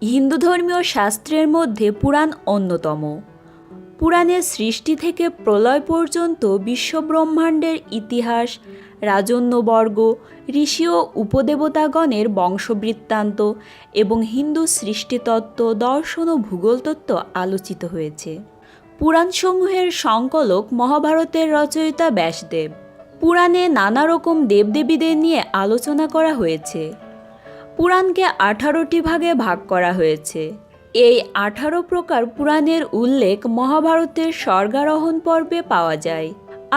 হিন্দু ধর্মীয় শাস্ত্রের মধ্যে পুরাণ অন্যতম। পুরাণের সৃষ্টি থেকে প্রলয় পর্যন্ত বিশ্বব্রহ্মাণ্ডের ইতিহাস, রাজন্যবর্গ, ঋষি ও উপদেবতাগণের বংশবৃত্তান্ত এবং হিন্দু সৃষ্টিতত্ত্ব, দর্শন ও ভূগোলতত্ত্ব আলোচিত হয়েছে। পুরাণসমূহের সংকলক মহাভারতের রচয়িতা ব্যাসদেব। পুরাণে নানা রকম দেবদেবীদের নিয়ে আলোচনা করা হয়েছে। পুরাণকে 18টি ভাগে ভাগ করা হয়েছে। এই 18 প্রকার পুরাণের উল্লেখ মহাভারতের স্বর্গারোহণ পর্বে পাওয়া যায়।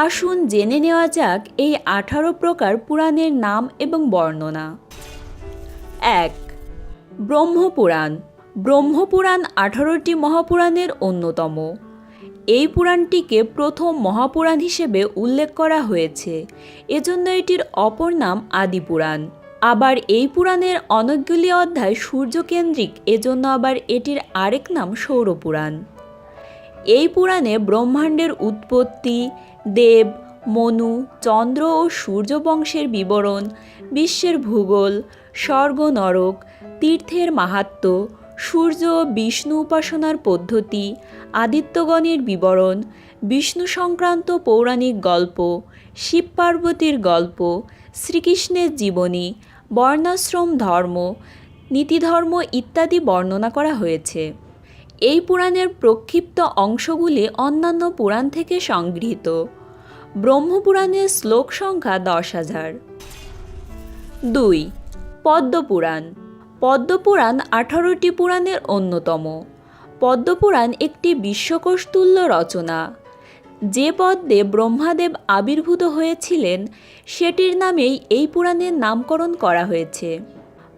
আসুন জেনে নেওয়া যাক এই 18 প্রকার পুরাণের নাম এবং বর্ণনা। 1. ব্রহ্মপুরাণ। ব্রহ্মপুরাণ 18টি মহাপুরাণের অন্যতম। এই পুরাণটিকে প্রথম মহাপুরাণ হিসেবে উল্লেখ করা হয়েছে, এজন্য এটির অপর নাম আদিপুরাণ। আবার এই পুরাণের অনেকগুলি অধ্যায় সূর্যকেন্দ্রিক, এজন্য আবার এটির আরেক নাম সৌরপুরাণ। এই পুরাণে ব্রহ্মাণ্ডের উৎপত্তি, দেব, মনু, চন্দ্র ও সূর্য বংশের বিবরণ, বিশ্বের ভূগোল, স্বর্গ নরক, তীর্থের মাহাত্ম্য, সূর্য ও বিষ্ণু উপাসনার পদ্ধতি, আদিত্যগণের বিবরণ, বিষ্ণু সংক্রান্ত পৌরাণিক গল্প, শিব পার্বতীর গল্প, শ্রীকৃষ্ণের জীবনী, বর্ণাশ্রম ধর্ম, নীতিধর্ম ইত্যাদি বর্ণনা করা হয়েছে। এই পুরাণের প্রক্ষিপ্ত অংশগুলি অন্যান্য পুরাণ থেকে সংগৃহীত। ব্রহ্মপুরাণের শ্লোক সংখ্যা 10,000। 2. পদ্মপুরাণ। পদ্মপুরাণ 18টি পুরাণের অন্যতম। পদ্মপুরাণ একটি বিশ্বকোষতুল্য রচনা। যে পদ্মে ব্রহ্মাদেব আবির্ভূত হয়েছিলেন সেটির নামেই এই পুরাণের নামকরণ করা হয়েছে।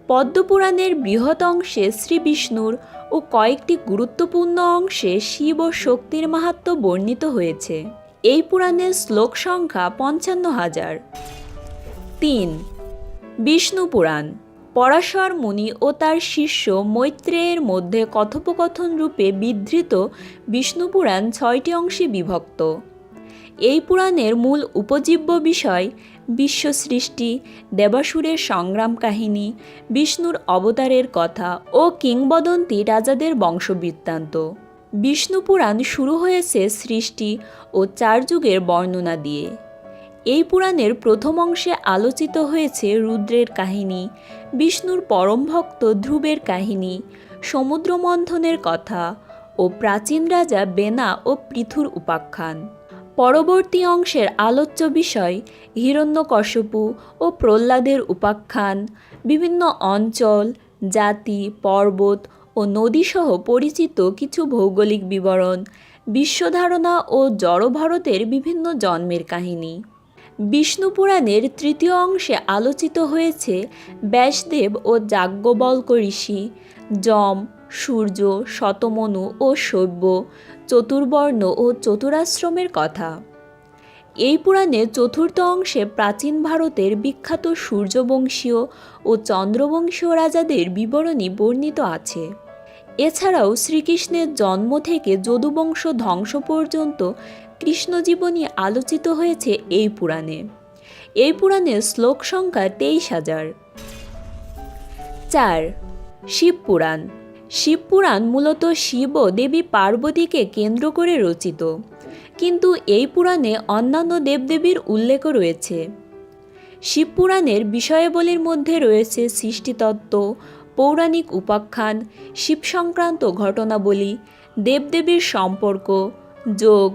পদ্মপুরাণের বৃহৎ অংশে শ্রীবিষ্ণুর ও কয়েকটি গুরুত্বপূর্ণ অংশে শিব ও শক্তির মাহাত্ম্য বর্ণিত হয়েছে। এই পুরাণের শ্লোক সংখ্যা 55,000। 3. বিষ্ণু পুরাণ। পরাশর মুনি ও তার শিষ্য মৈত্রেয়ের মধ্যে কথোপকথন রূপে বিধৃত বিষ্ণুপুরাণ 6টি অংশে বিভক্ত। এই পুরাণের মূল উপজীব্য বিষয় বিশ্ব সৃষ্টি, দেবাসুরের সংগ্রাম কাহিনী, বিষ্ণুর অবতারের কথা ও কিংবদন্তি রাজাদের বংশবৃত্তান্ত। বিষ্ণুপুরাণ শুরু হয়েছে সৃষ্টি ও 4 যুগের বর্ণনা দিয়ে। এই পুরাণের প্রথম অংশে আলোচিত হয়েছে রুদ্রের কাহিনী, বিষ্ণুর পরম ভক্ত ধ্রুবের কাহিনী, সমুদ্র মন্থনের কথা ও প্রাচীন রাজা বেনা ও পৃথুর উপাখ্যান। পরবর্তী অংশের আলোচ্য বিষয় হিরণ্যকশিপু ও প্রহ্লাদের উপাখ্যান, বিভিন্ন অঞ্চল, জাতি, পর্বত ও নদীসহ পরিচিত কিছু ভৌগোলিক বিবরণ, বিশ্বধারণা ও জড়ভারতের বিভিন্ন জন্মের কাহিনী। বিষ্ণু পুরাণের তৃতীয় অংশে আলোচিত হয়েছে ব্যাসদেব ও যাজ্ঞবল্ক্য ঋষি, যম, সূর্য, শতমনু ও শৈব্য, চতুর্বর্ণ ও চতুরাশ্রমের কথা। এই পুরাণে চতুর্থ অংশে প্রাচীন ভারতের বিখ্যাত সূর্যবংশীয় ও চন্দ্রবংশীয় রাজাদের বিবরণী বর্ণিত আছে। এছাড়াও শ্রীকৃষ্ণের জন্ম থেকে যদুবংশ ধ্বংস পর্যন্ত কৃষ্ণজীবনী আলোচিত হয়েছে এই পুরাণে। এই পুরাণের শ্লোক সংখ্যা 23,000। 4. শিবপুরাণ। শিবপুরাণ মূলত শিব ও দেবী পার্বতীকে কেন্দ্র করে রচিত, কিন্তু এই পুরাণে অন্যান্য দেবদেবীর উল্লেখও রয়েছে। শিবপুরাণের বিষয়াবলীর মধ্যে রয়েছে সৃষ্টিতত্ত্ব, পৌরাণিক উপাখ্যান, শিব সংক্রান্ত ঘটনাবলী, দেবদেবীর সম্পর্ক, যোগ,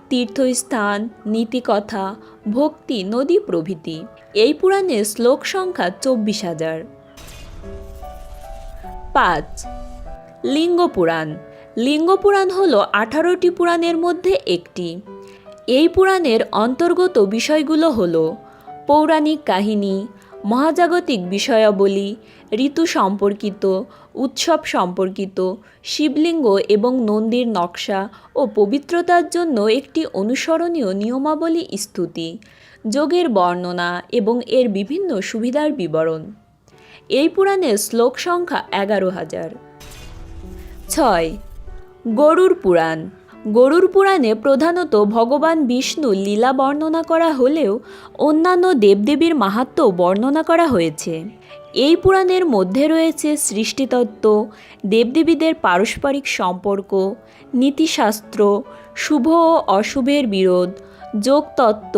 তীর্থস্থান, নীতিকথা, ভক্তি, নদী প্রভৃতি। এই পুরাণের শ্লোক সংখ্যা 24,000। 5. লিঙ্গপুরাণ। লিঙ্গপুরাণ হল 18টি পুরাণের মধ্যে একটি। এই পুরাণের অন্তর্গত বিষয়গুলো হল পৌরাণিক কাহিনী, মহাজাগতিক বিষয়াবলী, ঋতু সম্পর্কিত, উৎসব সম্পর্কিত, শিবলিঙ্গ এবং নন্দীর নকশা ও পবিত্রতার জন্য একটি অনুসরণীয় নিয়মাবলী স্তুতি, যোগের বর্ণনা এবং এর বিভিন্ন সুবিধার বিবরণ। এই পুরাণের শ্লোক সংখ্যা 11,000। 6. গরুড় পুরাণ। গরুড় পুরাণে প্রধানত ভগবান বিষ্ণুর লীলা বর্ণনা করা হলেও অন্যান্য দেবদেবীর মাহাত্ম্য বর্ণনা করা হয়েছে। এই পুরাণের মধ্যে রয়েছে সৃষ্টিতত্ত্ব, দেবদেবীদের পারস্পরিক সম্পর্ক, নীতিশাস্ত্র, শুভ ও অশুভের বিরোধ, যোগতত্ত্ব,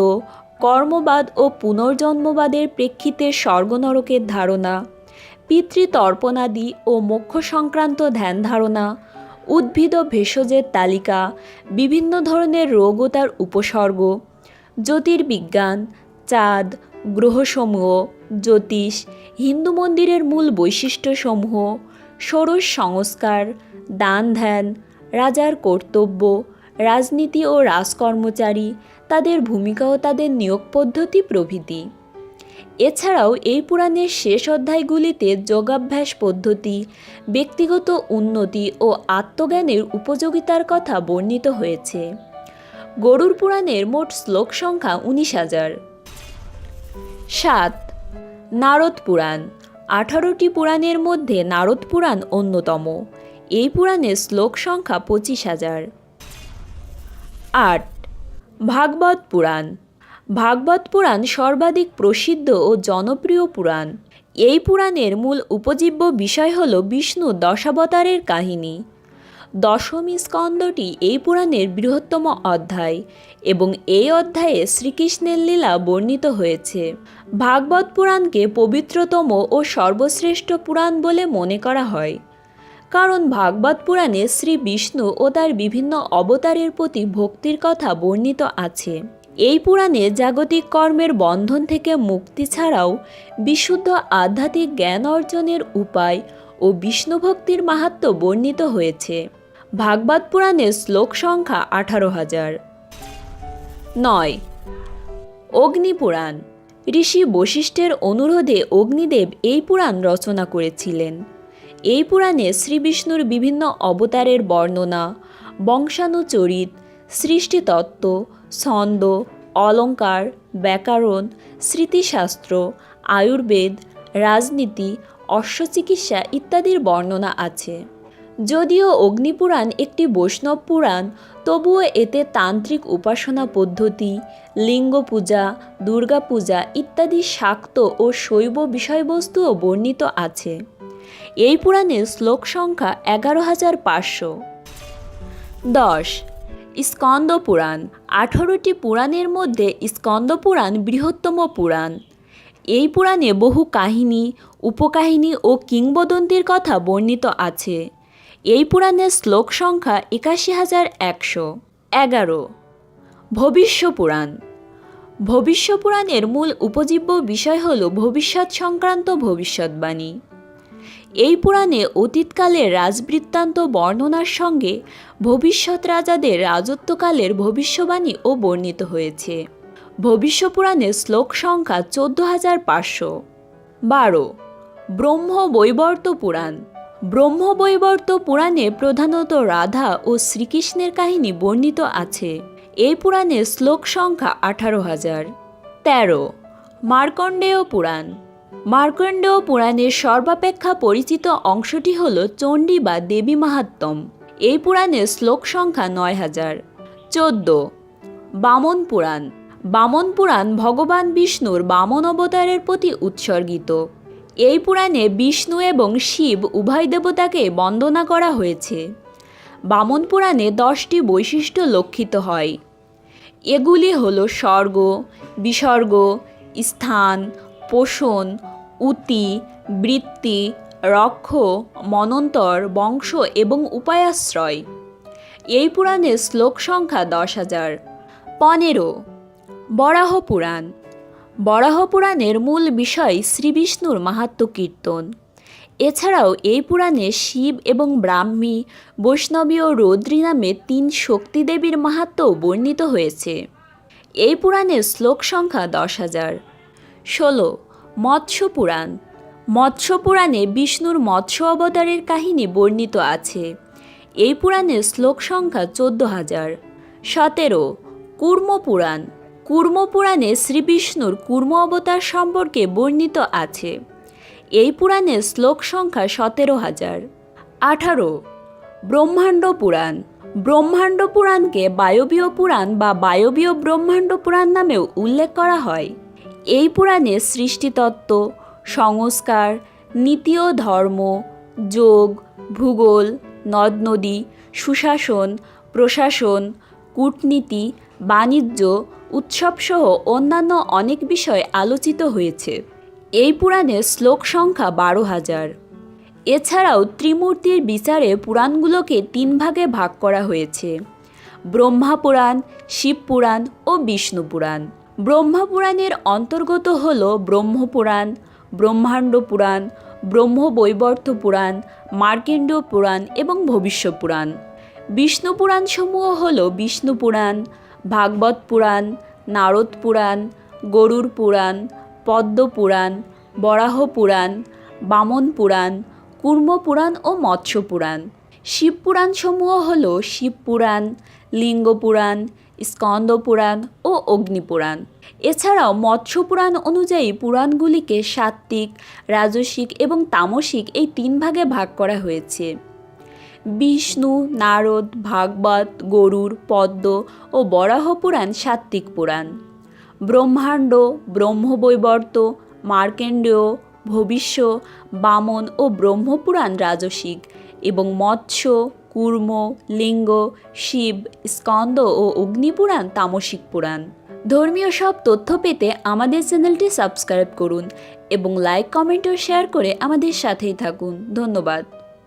কর্মবাদ ও পুনর্জন্মবাদের প্রেক্ষিতে স্বর্গনরকের ধারণা, পিতৃতর্পণাদি ও মোক্ষ সংক্রান্ত ধ্যান ধারণা, উদ্ভিদ ও ভেষজের তালিকা, বিভিন্ন ধরনের রোগ ও তার উপসর্গ, জ্যোতির্বিজ্ঞান, চাঁদ, গ্রহসমূহ, জ্যোতিষ, হিন্দু মন্দিরের মূল বৈশিষ্ট্যসমূহ, ষোড়শ সংস্কার, দান ধ্যান, রাজার কর্তব্য, রাজনীতি ও রাজকর্মচারী, তাদের ভূমিকা ও তাদের নিয়োগ পদ্ধতি প্রভৃতি। এছাড়াও এই পুরাণের শেষ অধ্যায়গুলিতে যোগাভ্যাস পদ্ধতি, ব্যক্তিগত উন্নতি ও আত্মজ্ঞানের উপযোগিতার কথা বর্ণিত হয়েছে। গরুড় পুরাণের মোট শ্লোক সংখ্যা 19,000। 7. নারদ পুরাণ। 18টি পুরাণের মধ্যে নারদ পুরাণ অন্যতম। এই পুরাণের শ্লোক সংখ্যা 25,000। 8. ভাগবত পুরাণ। ভাগবত পুরাণ সর্বাধিক প্রসিদ্ধ ও জনপ্রিয় পুরাণ। এই পুরাণের মূল উপজীব্য বিষয় হল বিষ্ণু দশাবতারের কাহিনী। দশমী স্কন্ধটি এই পুরাণের বৃহত্তম অধ্যায় এবং এই অধ্যায়ে শ্রীকৃষ্ণের লীলা বর্ণিত হয়েছে। ভাগবত পুরাণকে পবিত্রতম ও সর্বশ্রেষ্ঠ পুরাণ বলে মনে করা হয়, কারণ ভাগবত পুরাণে শ্রী বিষ্ণু ও তার বিভিন্ন অবতারের প্রতি ভক্তির কথা বর্ণিত আছে। এই পুরাণে জাগতিক কর্মের বন্ধন থেকে মুক্তি ছাড়াও বিশুদ্ধ আধ্যাত্মিক জ্ঞান অর্জনের উপায় ও বিষ্ণুভক্তির মাহাত্ম্য বর্ণিত হয়েছে। ভাগবত পুরাণের শ্লোক সংখ্যা 18,000। 9. অগ্নিপুরাণ। ঋষি বশিষ্ঠের অনুরোধে অগ্নিদেব এই পুরাণ রচনা করেছিলেন। এই পুরাণে শ্রীবিষ্ণুর বিভিন্ন অবতারের বর্ণনা, বংশানুচরিত, সৃষ্টিতত্ত্ব, ছন্দ, অলঙ্কার, ব্যাকরণ, স্মৃতিশাস্ত্র, আয়ুর্বেদ, রাজনীতি, অশ্বচিকিৎসা ইত্যাদির বর্ণনা আছে। যদিও অগ্নিপুরাণ একটি বৈষ্ণব পুরাণ, তবুও এতে তান্ত্রিক উপাসনা পদ্ধতি, লিঙ্গ পূজা, দুর্গা পূজা ইত্যাদি শাক্ত ও শৈব বিষয়বস্তুও বর্ণিত আছে। এই পুরাণের শ্লোক সংখ্যা 11,500। 10. স্কন্দ পুরাণ। 18টি পুরাণের মধ্যে স্কন্দ পুরাণ বৃহত্তম পুরাণ। এই পুরাণে বহু কাহিনী, উপকাহিনী ও কিংবদন্তির কথা বর্ণিত আছে। এই পুরাণের শ্লোক সংখ্যা 81,100। 11. ভবিষ্য পুরাণ। ভবিষ্য পুরাণের মূল উপজীব্য বিষয় হল ভবিষ্যৎ সংক্রান্ত ভবিষ্যৎবাণী। এই পুরাণে অতীতকালের রাজবৃত্তান্ত বর্ণনার সঙ্গে ভবিষ্যৎ রাজাদের রাজত্বকালের ভবিষ্যবাণীও বর্ণিত হয়েছে। ভবিষ্য পুরাণের শ্লোক সংখ্যা 14,500। 12. ব্রহ্মবৈবর্ত পুরাণ। ব্রহ্মবৈবর্ত পুরাণে প্রধানত রাধা ও শ্রীকৃষ্ণের কাহিনী বর্ণিত আছে। এই পুরাণের শ্লোক সংখ্যা 18,000। 13. মার্কণ্ডেয় পুরাণ। মার্কণ্ডেয় পুরাণের সর্বাপেক্ষা পরিচিত অংশটি হল চণ্ডী বা দেবী মাহাত্ম্যম। এই পুরাণের শ্লোক সংখ্যা 9,000। 14. বামন পুরাণ। বামন পুরাণ ভগবান বিষ্ণুর বামন অবতারের প্রতি উৎসর্গিত। এই পুরাণে বিষ্ণু এবং শিব উভয় দেবতাকে বন্দনা করা হয়েছে। বামন পুরাণে 10টি বৈশিষ্ট্য লক্ষিত হয়। এগুলি হল স্বর্গ, বিসর্গ, স্থান, পোষণ, উতি, বৃত্তি, রক্ষ, মনন্তর, বংশ এবং উপায়াশ্রয়। এই পুরাণের শ্লোক সংখ্যা 10,000। 15. বরাহ পুরাণ। বরাহ পুরাণের মূল বিষয় শ্রীবিষ্ণুর মাহাত্ম্য কীর্তন। এছাড়াও এই পুরাণে শিব এবং ব্রাহ্মী, বৈষ্ণবী ও রৌদ্রী নামে 3 শক্তিদেবীর মাহাত্ম্য বর্ণিত হয়েছে। এই পুরাণের শ্লোক সংখ্যা 10,000। 16. মৎস্য পুরাণ। মৎস্য পুরাণে বিষ্ণুর মৎস্য অবতারের কাহিনী বর্ণিত আছে। এই পুরাণের শ্লোক সংখ্যা 14,000। 17. কূর্ম পুরাণ। কূর্ম পুরাণে শ্রীবিষ্ণুর কূর্ম অবতার সম্পর্কে বর্ণিত আছে। এই পুরাণের শ্লোক সংখ্যা 17,000। 18. ব্রহ্মাণ্ড পুরাণ। ব্রহ্মাণ্ড পুরাণকে বায়বীয় পুরাণ বা বায়বীয় ব্রহ্মাণ্ড পুরাণ নামেও উল্লেখ করা হয়। এই পুরাণে সৃষ্টিতত্ত্ব, সংস্কার, নীতি ও ধর্ম, যোগ, ভূগোল, নদ নদী, সুশাসন, প্রশাসন, কূটনীতি, বাণিজ্য, উৎসবসহ অন্যান্য অনেক বিষয় আলোচিত হয়েছে। এই পুরাণের শ্লোক সংখ্যা 12,000। এছাড়াও ত্রিমূর্তির বিচারে পুরাণগুলোকে 3 ভাগে ভাগ করা হয়েছে: ব্রহ্মা পুরাণ, শিব পুরাণ ও বিষ্ণু পুরাণ। ব্রহ্মা পুরাণের অন্তর্গত হল ব্রহ্মপুরাণ, ব্রহ্মাণ্ড পুরাণ, ব্রহ্মবৈবর্ত পুরাণ, মার্কেন্ডীয় পুরাণ এবং ভবিষ্য পুরাণ। বিষ্ণু পুরাণসমূহ হল বিষ্ণু পুরাণ, ভাগবত পুরাণ, নারদ পুরাণ, গরুড় পুরাণ, পদ্ম পুরাণ, বরাহ পুরাণ, বামন পুরাণ, কুর্ম পুরাণ ও মৎস্য পুরাণ। শিব পুরাণসমূহ হল শিব পুরাণ, লিঙ্গ পুরাণ, স্কন্দ পুরাণ ও অগ্নি পুরাণ। এছাড়াও মৎস্য পুরাণ অনুযায়ী পুরাণগুলিকে সাত্ত্বিক, রাজসিক এবং তামসিক এই 3 ভাগে ভাগ করা হয়েছে। বিষ্ণু, নারদ, ভাগবত, গরুড়, পদ্ম ও বরাহ পুরাণ সাত্ত্বিক পুরাণ। ব্রহ্মাণ্ড, ব্রহ্মবৈবর্ত, মার্কেন্ডেয়, ভবিষ্য, বামন ও ব্রহ্মপুরাণ রাজসিক এবং মৎস্য, কুর্ম, লিঙ্গ, শিব, স্কন্দ ও অগ্নিপুরাণ তামসিক পুরাণ। ধর্মীয় সব তথ্য পেতে আমাদের চ্যানেলটি সাবস্ক্রাইব করুন এবং লাইক, কমেন্ট ও শেয়ার করে আমাদের সাথেই থাকুন। ধন্যবাদ।